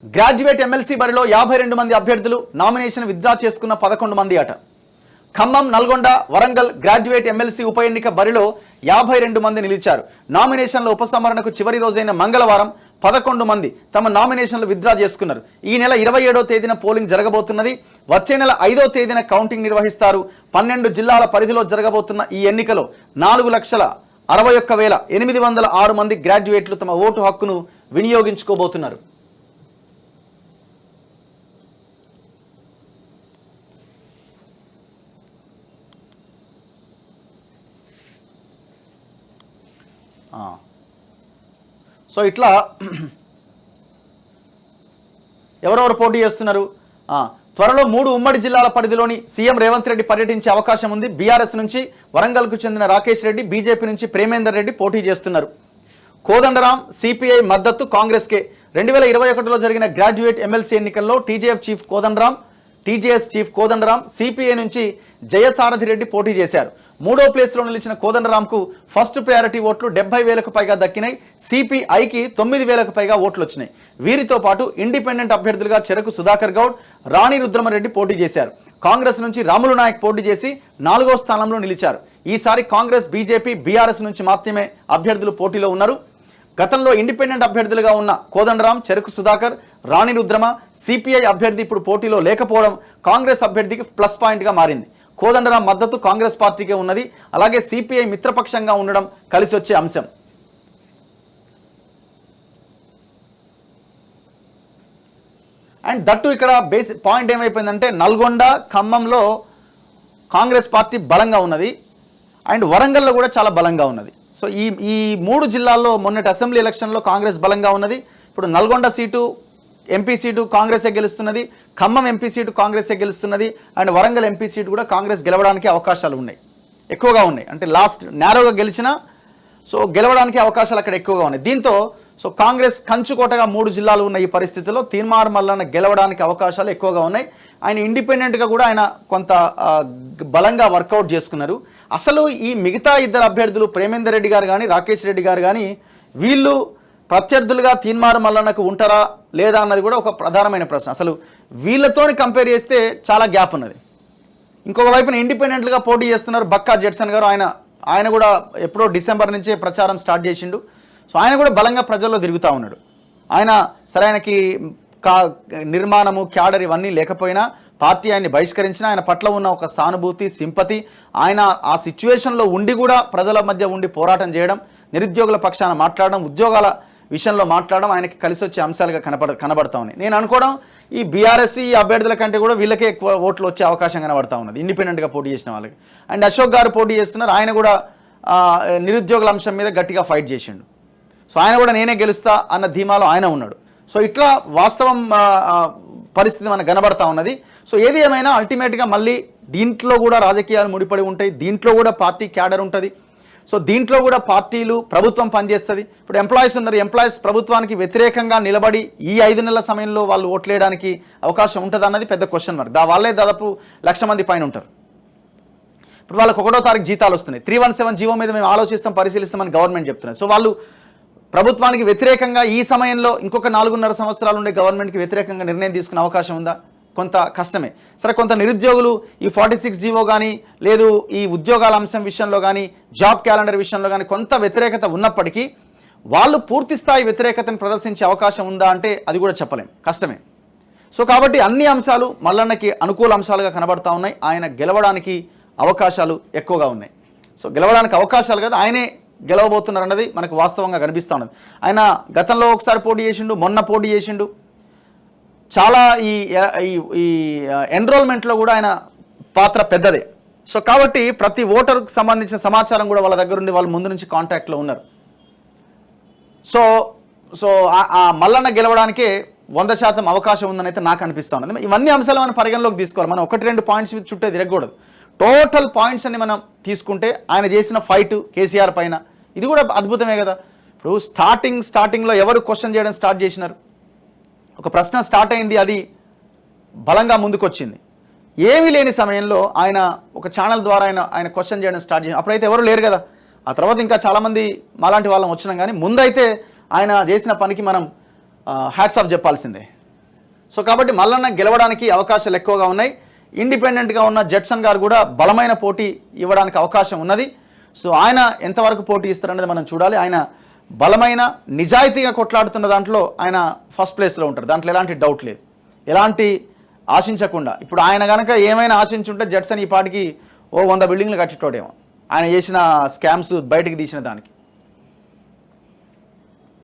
Graduate MLC బరిలో 52 మంది అభ్యర్థులు నామినేషన్ విత్డ్రా చేసుకున్న 11 మంది అట. ఖమ్మం, నల్గొండ, వరంగల్ గ్రాడ్యుయేట్ ఎమ్మెల్సీ ఉప ఎన్నిక బరిలో 52 మంది నిలిచారు. నామినేషన్ల ఉపసంహరణకు చివరి రోజైన మంగళవారం 11 మంది తమ నామినేషన్లు విత్డ్రా చేసుకున్నారు. ఈ నెల 27వ తేదీన పోలింగ్ జరగబోతున్నది. వచ్చే నెల 5వ తేదీన కౌంటింగ్ నిర్వహిస్తారు. 12 జిల్లాల పరిధిలో జరగబోతున్న ఈ ఎన్నికలో 4,61,806 మంది గ్రాడ్యుయేట్లు తమ ఓటు హక్కును వినియోగించుకోబోతున్నారు. సో ఇట్లా ఎవరెవరు పోటీ చేస్తున్నారు? త్వరలో 3 ఉమ్మడి జిల్లాల పరిధిలోని సీఎం రేవంత్ రెడ్డి పర్యటించే అవకాశం ఉంది. బీఆర్ఎస్ నుంచి వరంగల్కు చెందిన రాకేష్ రెడ్డి, బీజేపీ నుంచి ప్రేమేందర్ రెడ్డి పోటీ చేస్తున్నారు. కోదండరాం సిపిఐ మద్దతు కాంగ్రెస్కే. 2021లో జరిగిన గ్రాడ్యుయేట్ ఎమ్మెల్సీ ఎన్నికల్లో టీజేఎస్ చీఫ్ కోదండరాం సిపిఐ నుంచి జయసారథి రెడ్డి పోటీ చేశారు. 3వ ప్లేస్లో నిలిచిన కోదండరాంకు ఫస్ట్ ప్రయారిటీ ఓట్లు 70,000కు పైగా దక్కినాయి. సిపిఐకి 9,000కు పైగా ఓట్లు వచ్చినాయి. వీరితో పాటు ఇండిపెండెంట్ అభ్యర్థులుగా చెరకు సుధాకర్ గౌడ్, రాణి రుద్రమరెడ్డి పోటీ చేశారు. కాంగ్రెస్ నుంచి రాములు నాయక్ పోటీ చేసి 4వ స్థానంలో నిలిచారు. ఈసారి కాంగ్రెస్, బీజేపీ, బీఆర్ఎస్ నుంచి మాత్రమే అభ్యర్థులు పోటీలో ఉన్నారు. గతంలో ఇండిపెండెంట్ అభ్యర్థులుగా ఉన్న కోదండరాం, చెరకు సుధాకర్, రాణి రుద్రమ, సిపిఐ అభ్యర్థి ఇప్పుడు పోటీలో లేకపోవడం కాంగ్రెస్ అభ్యర్థికి ప్లస్ పాయింట్గా మారింది. కోదండరాం మద్దతు కాంగ్రెస్ పార్టీకే ఉన్నది. అలాగే సిపిఐ మిత్రపక్షంగా ఉండడం కలిసి వచ్చే అంశం. అండ్ దట్టు ఇక్కడ బేసిక్ పాయింట్ ఏమైపోయిందంటే నల్గొండ, ఖమ్మంలో కాంగ్రెస్ పార్టీ బలంగా ఉన్నది. అండ్ వరంగల్లో కూడా చాలా బలంగా ఉన్నది. సో ఈ 3 జిల్లాల్లో మొన్నటి అసెంబ్లీ ఎలక్షన్లో కాంగ్రెస్ బలంగా ఉన్నది. ఇప్పుడు నల్గొండ సీటు ఎంపీ సీటు కాంగ్రెసే గెలుస్తున్నది. ఖమ్మం ఎంపీ సీటు కాంగ్రెసే గెలుస్తున్నది. అండ్ వరంగల్ ఎంపీ సీటు కూడా కాంగ్రెస్ గెలవడానికి అవకాశాలు ఉన్నాయి, ఎక్కువగా ఉన్నాయి. అంటే లాస్ట్ నేరోగా గెలిచినా సో గెలవడానికి అవకాశాలు అక్కడ ఎక్కువగా ఉన్నాయి. దీంతో సో కాంగ్రెస్ కంచుకోటగా 3 జిల్లాలు ఉన్న ఈ పరిస్థితిలో తీన్మార్ మల్లన్న గెలవడానికి అవకాశాలు ఎక్కువగా ఉన్నాయి. ఆయన ఇండిపెండెంట్గా కూడా ఆయన కొంత బలంగా వర్కౌట్ చేసుకున్నారు. అసలు ఈ మిగతా 2 అభ్యర్థులు ప్రేమేందర్ రెడ్డి గారు కానీ, రాకేష్ రెడ్డి గారు కానీ వీళ్ళు ప్రత్యర్థులుగా తీన్మార్ మల్లన్నకు ఉంటారా లేదా అన్నది కూడా ఒక ప్రధానమైన ప్రశ్న. అసలు వీళ్ళతోని కంపేర్ చేస్తే చాలా గ్యాప్ ఉన్నది. ఇంకొక వైపున ఇండిపెండెంట్గా పోటీ చేస్తున్నారు బక్కా జెట్సన్ గారు. ఆయన కూడా ఎప్పుడో డిసెంబర్ నుంచే ప్రచారం స్టార్ట్ చేసిండు. సో ఆయన కూడా బలంగా ప్రజల్లో తిరుగుతూ ఉన్నాడు. ఆయనకి నిర్మాణము, క్యాడర్ ఇవన్నీ లేకపోయినా పార్టీ ఆయన్ని బహిష్కరించిన ఆయన పట్ల ఉన్న ఒక సానుభూతి, సింపతి, ఆయన ఆ సిచ్యువేషన్లో ఉండి కూడా ప్రజల మధ్య ఉండి పోరాటం చేయడం, నిరుద్యోగుల పక్షాన మాట్లాడడం, ఉద్యోగాల విషయంలో మాట్లాడడం ఆయనకి కలిసి వచ్చే అంశాలుగా కనబడతా ఉన్నాయి. నేను అనుకోవడం ఈ బీఆర్ఎస్ ఈ అభ్యర్థుల కంటే కూడా వీళ్ళకే ఎక్కువ ఓట్లు వచ్చే అవకాశం కనబడతా ఉన్నది ఇండిపెండెంట్గా పోటీ చేసిన వాళ్ళకి. అండ్ అశోక్ గారు పోటీ చేస్తున్నారు. ఆయన కూడా నిరుద్యోగుల అంశం మీద గట్టిగా ఫైట్ చేసిండు. సో ఆయన కూడా నేనే గెలుస్తా అన్న ధీమాలో ఆయన ఉన్నాడు. సో ఇట్లా వాస్తవం పరిస్థితి మనకు కనబడతా ఉన్నది. సో ఏది ఏమైనా అల్టిమేట్గా మళ్ళీ దీంట్లో కూడా రాజకీయాలు ముడిపడి ఉంటాయి. దీంట్లో కూడా పార్టీ క్యాడర్ ఉంటుంది. సో దీంట్లో కూడా పార్టీలు, ప్రభుత్వం పనిచేస్తుంది. ఇప్పుడు ఎంప్లాయీస్ ఉన్నారు. ఎంప్లాయీస్ ప్రభుత్వానికి వ్యతిరేకంగా నిలబడి ఈ 5 నెలల సమయంలో వాళ్ళు ఓట్లేయడానికి అవకాశం ఉంటుంది అన్నది పెద్ద క్వశ్చన్ మార్క్. వాళ్ళే దాదాపు 1,00,000 మంది పైన ఉంటారు. ఇప్పుడు వాళ్ళకి 1వ తారీఖు జీతాలు వస్తున్నాయి. 317 జీవో మీద మేము ఆలోచిస్తాం, పరిశీలిస్తామని గవర్నమెంట్ చెప్తున్నారు. సో వాళ్ళు ప్రభుత్వానికి వ్యతిరేకంగా ఈ సమయంలో ఇంకొక 4.5 సంవత్సరాలు ఉండే గవర్నమెంట్కి వ్యతిరేకంగా నిర్ణయం తీసుకునే అవకాశం ఉందా? కొంత కష్టమే. సరే, కొంత నిరుద్యోగులు ఈ 46 జీవో కానీ, లేదు ఈ ఉద్యోగాల అంశం విషయంలో కానీ, జాబ్ క్యాలెండర్ విషయంలో కానీ కొంత వ్యతిరేకత ఉన్నప్పటికీ వాళ్ళు పూర్తి స్థాయి వ్యతిరేకతను ప్రదర్శించే అవకాశం ఉందా అంటే అది కూడా చెప్పలేం, కష్టమే. సో కాబట్టి అన్ని అంశాలు మల్లన్నకి అనుకూల అంశాలుగా కనబడతా ఉన్నాయి. ఆయన గెలవడానికి అవకాశాలు ఎక్కువగా ఉన్నాయి. సో గెలవడానికి అవకాశాలు కదా, ఆయనే గెలవబోతున్నారు అన్నది మనకు వాస్తవంగా కనిపిస్తూ ఉన్నది. ఆయన గతంలో ఒకసారి పోటీ చేసిండు, మొన్న పోటీ చేసిండు. చాలా ఈ ఎన్రోల్మెంట్లో కూడా ఆయన పాత్ర పెద్దదే. సో కాబట్టి ప్రతి ఓటర్కు సంబంధించిన సమాచారం కూడా వాళ్ళ దగ్గర ఉండి వాళ్ళు ముందు నుంచి కాంటాక్ట్లో ఉన్నారు. సో ఆ మల్లన్న గెలవడానికే 100% అవకాశం ఉందని అయితే నాకు అనిపిస్తూ ఉన్నది. ఇవన్నీ అంశాలు మనం పరిగణలోకి తీసుకోవాలి. మనం 1-2 పాయింట్స్ చుట్టే తిరగకూడదు. టోటల్ పాయింట్స్ అన్ని మనం తీసుకుంటే ఆయన చేసిన ఫైట్ కేసీఆర్ పైన ఇది కూడా అద్భుతమే కదా. ఇప్పుడు స్టార్టింగ్లో ఎవరు క్వశ్చన్ చేయడం స్టార్ట్ చేసినారు? ఒక ప్రశ్న స్టార్ట్ అయింది, అది బలంగా ముందుకొచ్చింది. ఏమీ లేని సమయంలో ఆయన ఒక ఛానల్ ద్వారా ఆయన క్వశ్చన్ చేయడం స్టార్ట్ చేసిన అప్పుడైతే ఎవరు లేరు కదా. ఆ తర్వాత ఇంకా చాలామంది మాలాంటి వాళ్ళం వచ్చినాం. కానీ ముందైతే ఆయన చేసిన పనికి మనం హ్యాట్స్ ఆఫ్ చెప్పాల్సిందే. సో కాబట్టి మల్లన్న గెలవడానికి అవకాశాలు ఎక్కువగా ఉన్నాయి. ఇండిపెండెంట్గా ఉన్న జడ్సన్ గారు కూడా బలమైన పోటీ ఇవ్వడానికి అవకాశం ఉన్నది. సో ఆయన ఎంతవరకు పోటీ ఇస్తారనేది మనం చూడాలి. ఆయన బలమైన నిజాయితీగా కొట్లాడుతున్న దాంట్లో ఆయన ఫస్ట్ ప్లేస్లో ఉంటారు, దాంట్లో ఎలాంటి డౌట్ లేదు. ఎలాంటి ఆశించకుండా, ఇప్పుడు ఆయన కనుక ఏమైనా ఆశించుంటే జడ్సన్ ఈ పాటికి 100 బిల్డింగ్లు కట్టేటోడేమో, ఆయన చేసిన స్కామ్స్ బయటికి తీసిన దానికి.